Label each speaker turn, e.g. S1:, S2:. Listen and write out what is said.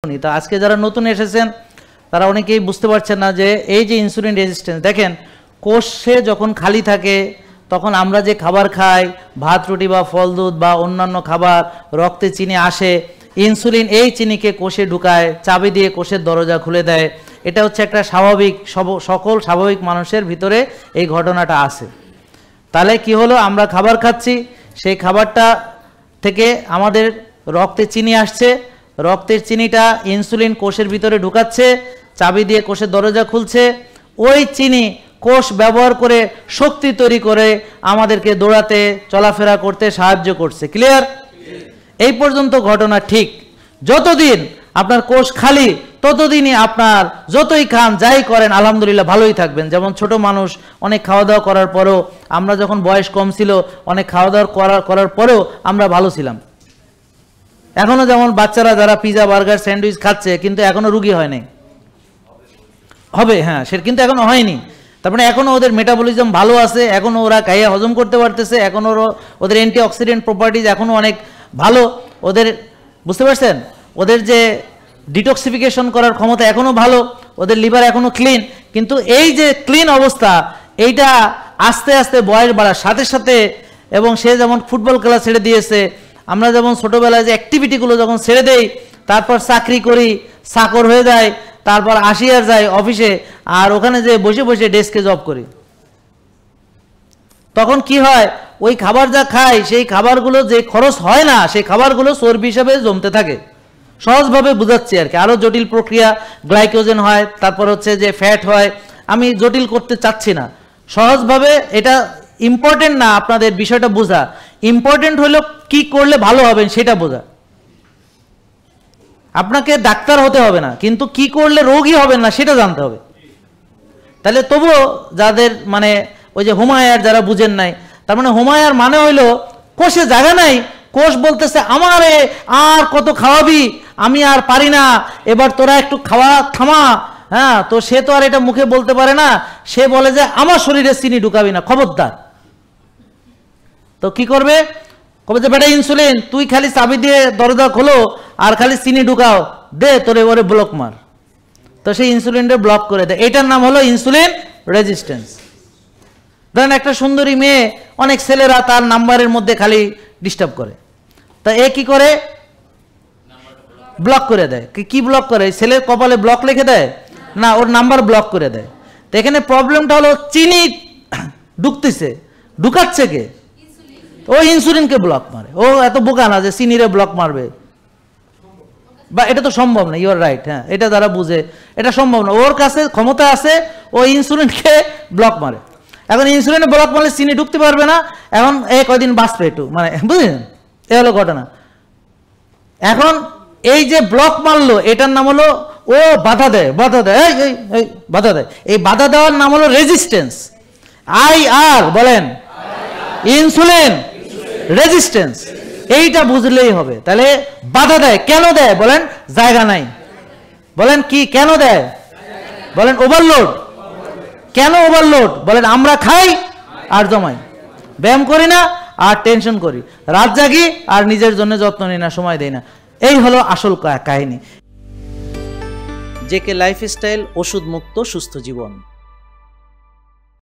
S1: তো আজকে যারা নতুন এসেছেন তারা অনেকেই বুঝতে পারছেন না যে এই যে ইনসুলিন রেজিস্ট্যান্স, দেখেন কোষে যখন খালি থাকে তখন আমরা যে খাবার খাই, ভাত রুটি বা ফল দুধ বা অন্যান্য খাবার, রক্তে চিনি আসে, ইনসুলিন এই চিনিকে কোষে ঢুকায়, চাবি দিয়ে কোষের দরজা খুলে দেয়। এটা হচ্ছে একটা স্বাভাবিক, সকল স্বাভাবিক মানুষের ভিতরে এই ঘটনাটা আছে। তাহলে কি হলো, আমরা খাবার খাচ্ছি, সেই খাবারটা থেকে আমাদের রক্তে চিনি আসছে, রক্তের চিনিটা ইনসুলিন কোষের ভিতরে ঢুকাচ্ছে, চাবি দিয়ে কোষের দরজা খুলছে, ওই চিনি কোষ ব্যবহার করে শক্তি তৈরি করে আমাদেরকে দৌড়াতে চলাফেরা করতে সাহায্য করছে। ক্লিয়ার? এই পর্যন্ত ঘটনা ঠিক। যতদিন আপনার কোষ খালি ততদিনই আপনার যতই খান যাই করেন আলহামদুলিল্লাহ ভালোই থাকবেন। যেমন ছোট মানুষ অনেক খাওয়া দাওয়া করার পরেও, আমরা যখন বয়স কম ছিল অনেক খাওয়া দাওয়া করার পরেও আমরা ভালো ছিলাম। এখনো যেমন বাচ্চারা যারা পিজা বার্গার স্যান্ডউইচ খাচ্ছে কিন্তু এখনো রুগী হয় নাই, হবে হ্যাঁ সে কিন্তু এখনো হয়নি। তারপরে এখনো ওদের মেটাবলিজম ভালো আছে, এখনো ওরা খাইয়ে হজম করতে পারতেছে, এখনো ওদের অ্যান্টিঅক্সিডেন্ট প্রপার্টিজ এখনো অনেক ভালো ওদের, বুঝতে পারছেন? ওদের যে ডিটক্সিফিকেশন করার ক্ষমতা এখনো ভালো, ওদের লিভার এখনো ক্লিন। কিন্তু এই যে ক্লিন অবস্থা, এইটা আস্তে আস্তে বয়স বাড়ার সাথে সাথে, এবং সে যেমন ফুটবল খেলা ছেড়ে দিয়েছে, আমরা যেমন ছোটোবেলায় যে অ্যাক্টিভিটিগুলো যখন ছেড়ে দেই, তারপর চাকরি করি, চাকর হয়ে যায়, তারপর আসিয়ার যাই অফিসে, আর ওখানে যে বসে বসে ডেস্কে জব করি, তখন কি হয়, ওই খাবার যা খাই সেই খাবারগুলো যে খরচ হয় না, সেই খাবারগুলো চর্বি হিসাবে জমতে থাকে। সহজভাবে বুঝাচ্ছি আর কি, আরও জটিল প্রক্রিয়া, গ্লাইকোজেন হয়, তারপর হচ্ছে যে ফ্যাট হয়, আমি জটিল করতে চাচ্ছি না। সহজভাবে, এটা ইম্পর্টেন্ট না আপনাদের বিষয়টা বোঝা, ইম্পর্টেন্ট হলো কি করলে ভালো হবেন সেটা বোঝা। আপনাকে ডাক্তার হতে হবে না, কিন্তু কি করলে রোগী হবেন না সেটা জানতে হবে। তাহলে তবুও যাদের মানে ওই যে হুমায়ার যারা বুঝেন নাই, তার মানে হুমায়ার মানে হইলো কোষে জায়গা নাই, কোষ বলতেছে আমারে আর কত খাওয়াবি, আমি আর পারি না, এবার তোরা একটু খাওয়া থামা। হ্যাঁ, তো সে তো আর এটা মুখে বলতে পারে না, সে বলে যে আমার শরীরে চিনি ঢুকাবি না, খবরদার। তো কি করবে, কবে যে বেটা ইনসুলিন তুই খালি চাবি দিয়ে দরজা খোলো আর খালি চিনি ঢুকাও, দে তোরে ওরে ব্লক মার। তো সেই ইনসুলিনটা ব্লক করে দেয়, এটার নাম হলো ইনসুলিন রেজিস্ট্যান্স। ধরেন একটা সুন্দরী মেয়ে, অনেক ছেলেরা তার নাম্বারের মধ্যে খালি ডিস্টার্ব করে, তা এ কি করে, ব্লক করে দেয়। কি ব্লক করে, ছেলের কপালে ব্লক লিখে দেয় না, ওর নাম্বার ব্লক করে দেয়। তো এখানে প্রবলেমটা হলো চিনি ঢুকতেছে, ঢুকাচ্ছে কে, ও ইনসুলিনকে ব্লক মারে। ও এত বোকা না যে চিনিরে ব্লক মারবে, বা এটা তো সম্ভব না। ইউ আর রাইট, হ্যাঁ এটা যারা বুঝে এটা সম্ভব না, ওর কাছে ক্ষমতা আছে, ও ইনসুলিনকে ব্লক মারে। এখন ইনসুলিনে ব্লক মারলে চিনি ঢুকতে পারবে না, এখন কয়দিন বাঁচবে একটু, মানে বুঝলেন, এ হলো ঘটনা। এখন এই যে ব্লক মারলো এটার নাম হলো, ও বাধা দেয়, বাধা দেয়, এই বাধা দেয়, এই বাধা দেওয়ার নাম হলো রেজিস্ট্যান্স। IR বলেন, ইনসুলিন রেজিস্ট্যান্স, এইটা বুঝলেই হবে। তাহলে বাধা দেয়, কেন দেয় বলেন, জায়গা নাই। বলেন কি কেন দেয়, বলেন ওভারলোড। কেন ওভারলোড বলেন, আমরা খাই আর জমাই, ব্যায়াম করি না আর টেনশন করি, রাত জাগি আর নিজের জন্য যত্ন নিই না, সময় দেই না। এই হলো আসল কাহিনী। জেকে লাইফস্টাইল, ওষুধ মুক্ত সুস্থ জীবন।